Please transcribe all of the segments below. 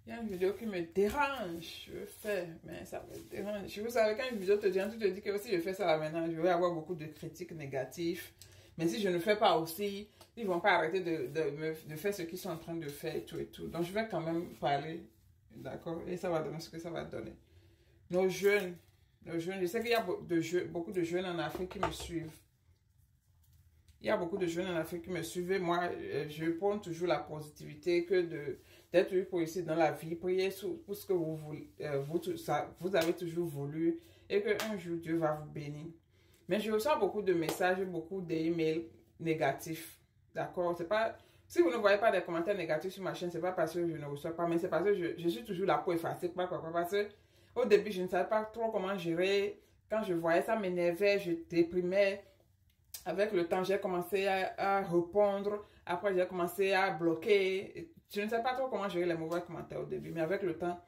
Il y a une vidéo qui me dérange. Je fais, mais ça me dérange. Vous savez, quand une vidéo te dérange, tu te dis que si je fais ça là maintenant, je vais avoir beaucoup de critiques négatives. Mais si je ne fais pas aussi, ils vont pas arrêter de faire ce qu'ils sont en train de faire et tout et tout. Donc, je vais quand même parler, d'accord? Et ça va donner ce que ça va donner. Nos jeunes, je sais qu'il y a beaucoup de jeunes en Afrique qui me suivent. Il y a beaucoup de jeunes en Afrique qui me suivent. Moi, je prends toujours la positivité que d'être toujours pour ici dans la vie. Priez pour ce que vous voulez, vous avez toujours voulu et qu'un jour Dieu va vous bénir. Mais je reçois beaucoup de messages, beaucoup d'emails négatifs. D'accord? C'est pas, si vous ne voyez pas des commentaires négatifs sur ma chaîne, c'est pas parce que je ne reçois pas, mais c'est parce que je suis toujours là pour effacer. Parce que au début, je ne savais pas trop comment gérer. Quand je voyais ça m'énervait, je déprimais. Avec le temps, j'ai commencé à répondre. Après, j'ai commencé à bloquer. Je ne sais pas trop comment gérer les mauvais commentaires au début. Mais avec le temps,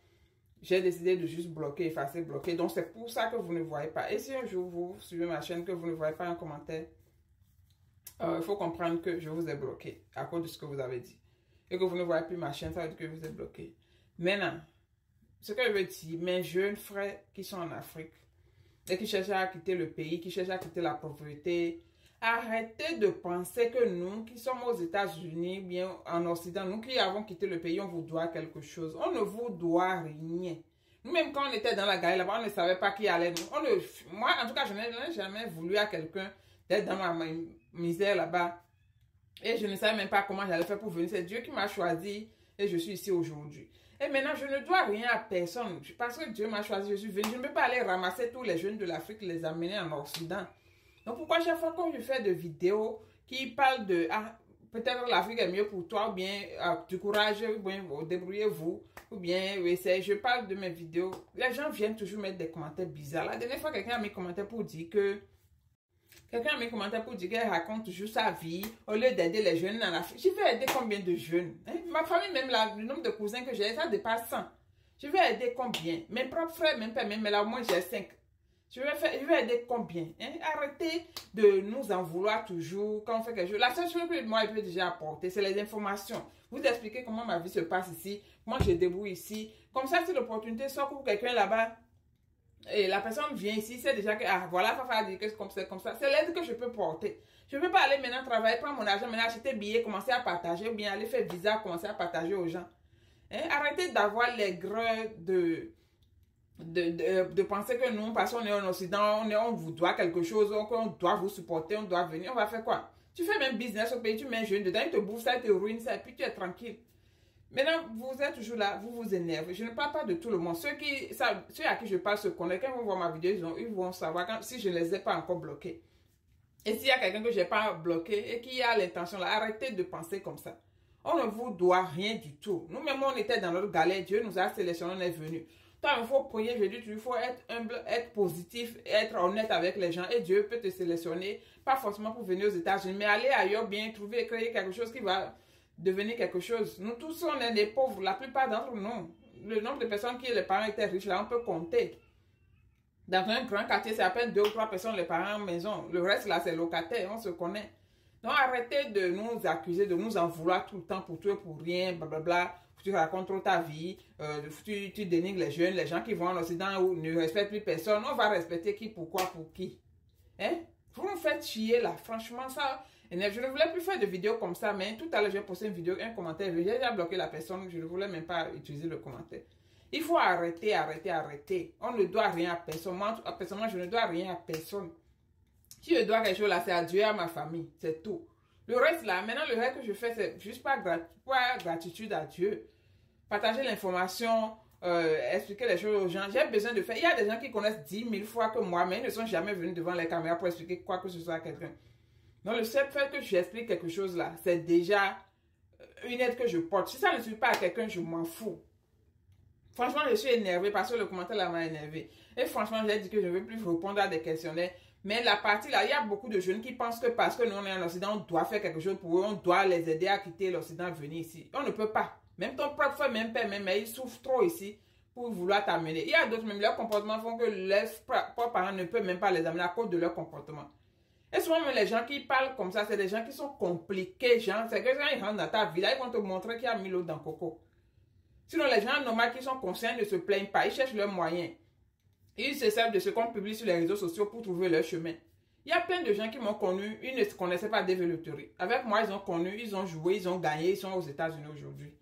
j'ai décidé de juste bloquer, effacer, bloquer. Donc, c'est pour ça que vous ne voyez pas. Et si un jour, vous suivez ma chaîne, que vous ne voyez pas un commentaire, il faut comprendre que je vous ai bloqué à cause de ce que vous avez dit. Et que vous ne voyez plus ma chaîne, ça veut dire que je vous ai bloqué. Maintenant, ce que je veux dire, mes jeunes frères qui sont en Afrique et qui cherchent à quitter le pays, qui cherchent à quitter la pauvreté, arrêtez de penser que nous qui sommes aux États-Unis, bien en Occident, nous qui avons quitté le pays, on vous doit quelque chose. On ne vous doit rien. Nous-mêmes, quand on était dans la galère là-bas, on ne savait pas qui allait nous. Moi, en tout cas, je n'ai jamais voulu à quelqu'un d'être dans ma misère là-bas. Et je ne savais même pas comment j'allais faire pour venir. C'est Dieu qui m'a choisi et je suis ici aujourd'hui. Et maintenant, je ne dois rien à personne. Parce que Dieu m'a choisi, je suis venue. Je ne peux pas aller ramasser tous les jeunes de l'Afrique et les amener en Occident. Donc, pourquoi chaque fois que je fais des vidéos qui parlent de peut-être l'Afrique est mieux pour toi, ou bien du courage, ou bien débrouillez-vous, ou bien je parle de mes vidéos, les gens viennent toujours mettre des commentaires bizarres. La dernière fois, quelqu'un a mis commentaire pour dire que qu'elle raconte toujours sa vie au lieu d'aider les jeunes en Afrique. Je vais aider combien de jeunes? Ma famille, même là, le nombre de cousins que j'ai, ça dépasse 100. Je vais aider combien? Mes propres frères, même pas, même là, au moins j'ai 5. Je vais aider combien? Arrêtez de nous en vouloir toujours quand on fait quelque chose. La seule chose que moi, je peux déjà apporter, c'est les informations. Vous expliquer comment ma vie se passe ici, comment je débrouille ici. Comme ça, si l'opportunité sort pour quelqu'un là-bas, et la personne vient ici, c'est déjà que, voilà, Fafa a dit que c'est comme ça. C'est l'aide que je peux porter. Je ne peux pas aller maintenant travailler, prendre mon argent, maintenant acheter billets, commencer à partager, ou bien aller faire visa, commencer à partager aux gens. Arrêtez d'avoir l'aigreur de penser que nous, parce qu'on est en Occident, on vous doit quelque chose, on doit vous supporter, on doit venir, on va faire quoi? Tu fais même business au pays, tu mets un jeune dedans, il te bouffe ça, il te ruine ça, et puis tu es tranquille. Maintenant, vous êtes toujours là, vous vous énervez. Je ne parle pas de tout le monde. Ceux à qui je parle se connaissent. Quand ils vont voir ma vidéo, ils vont savoir si je ne les ai pas encore bloqués. Et s'il y a quelqu'un que je n'ai pas bloqué et qui a l'intention là, arrêtez de penser comme ça. On ne vous doit rien du tout. Nous-mêmes, on était dans notre galère. Dieu nous a sélectionnés, on est venus. Toi, il faut prier, je dis, il faut être humble, être positif, être honnête avec les gens. Et Dieu peut te sélectionner, pas forcément pour venir aux États-Unis, mais aller ailleurs, bien trouver, créer quelque chose qui va devenir quelque chose. Nous tous, on est des pauvres, la plupart d'entre nous. Le nombre de personnes qui, les parents étaient riches, là, on peut compter. Dans un grand quartier, c'est à peine 2 ou 3 personnes, les parents en maison. Le reste, là, c'est locataire, on se connaît. Donc, arrêtez de nous accuser, de nous en vouloir tout le temps pour tout et pour rien, blablabla. Tu racontes trop ta vie, tu dénigres les jeunes, les gens qui vont en Occident où ne respectent plus personne. On va respecter qui, pourquoi, pour qui. Hein? Vous me faites chier là, franchement, ça. Je ne voulais plus faire de vidéos comme ça, mais tout à l'heure, j'ai posté une vidéo, un commentaire, j'ai déjà bloqué la personne, je ne voulais même pas utiliser le commentaire. Il faut arrêter. On ne doit rien à personne. Moi, personnellement, je ne dois rien à personne. Si je dois quelque chose là, c'est à Dieu et à ma famille, c'est tout. Le reste là, maintenant, le reste que je fais, c'est juste pas gratitude à Dieu. Partager l'information, expliquer les choses aux gens. J'ai besoin de faire. Il y a des gens qui connaissent 10 000 fois que moi, mais ils ne sont jamais venus devant les caméras pour expliquer quoi que ce soit à quelqu'un. Donc, le seul fait que j'explique quelque chose là, c'est déjà une aide que je porte. Si ça ne suit pas à quelqu'un, je m'en fous. Franchement, je suis énervée parce que le commentaire là m'a énervé. Et franchement, j'ai dit que je ne veux plus répondre à des questionnaires. Mais la partie là, il y a beaucoup de jeunes qui pensent que parce que nous on est en Occident, on doit faire quelque chose pour eux, on doit les aider à quitter l'Occident, venir ici. On ne peut pas. Même ton propre frère, même père, même mère, ils souffrent trop ici pour vouloir t'amener. Il y a d'autres, même leurs comportements font que leurs propres parents ne peuvent même pas les amener à cause de leur comportement. Et souvent, même les gens qui parlent comme ça, c'est des gens qui sont compliqués, genre. C'est que quand ils rentrent dans ta vie, là, ils vont te montrer qu'il y a mis l'eau dans le coco. Sinon, les gens normaux qui sont conscients ne se plaignent pas. Ils cherchent leurs moyens. Ils se servent de ce qu'on publie sur les réseaux sociaux pour trouver leur chemin. Il y a plein de gens qui m'ont connu, ils ne se connaissaient pas des développeries. Avec moi, ils ont connu, ils ont joué, ils ont gagné, ils sont aux États-Unis aujourd'hui.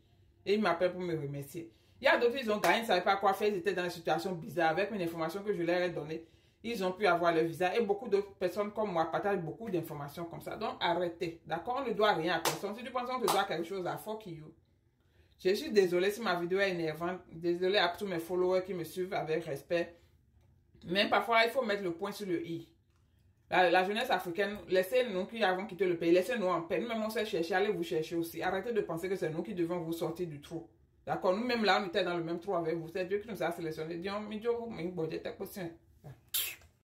Et ils m'appellent pour me remercier. Il y a d'autres, ils ont gagné, ils ne savaient pas quoi faire, ils étaient dans une situation bizarre. Avec une information que je leur ai donnée, ils ont pu avoir leur visa. Et beaucoup d'autres personnes comme moi partagent beaucoup d'informations comme ça. Donc arrêtez, d'accord? On ne doit rien à personne. Si tu penses qu'on te doit quelque chose, à fuck you. Je suis désolée si ma vidéo est énervante. Désolée à tous mes followers qui me suivent avec respect. Mais parfois, il faut mettre le point sur le i. La jeunesse africaine, laissez-nous qui avons quitté le pays, laissez-nous en paix. Nous-mêmes, on sait chercher, allez vous chercher aussi. Arrêtez de penser que c'est nous qui devons vous sortir du trou. D'accord? Nous-mêmes, là, on était dans le même trou avec vous. C'est Dieu qui nous a sélectionnés. Disons, mais Dieu, mais bon, j'étais conscient.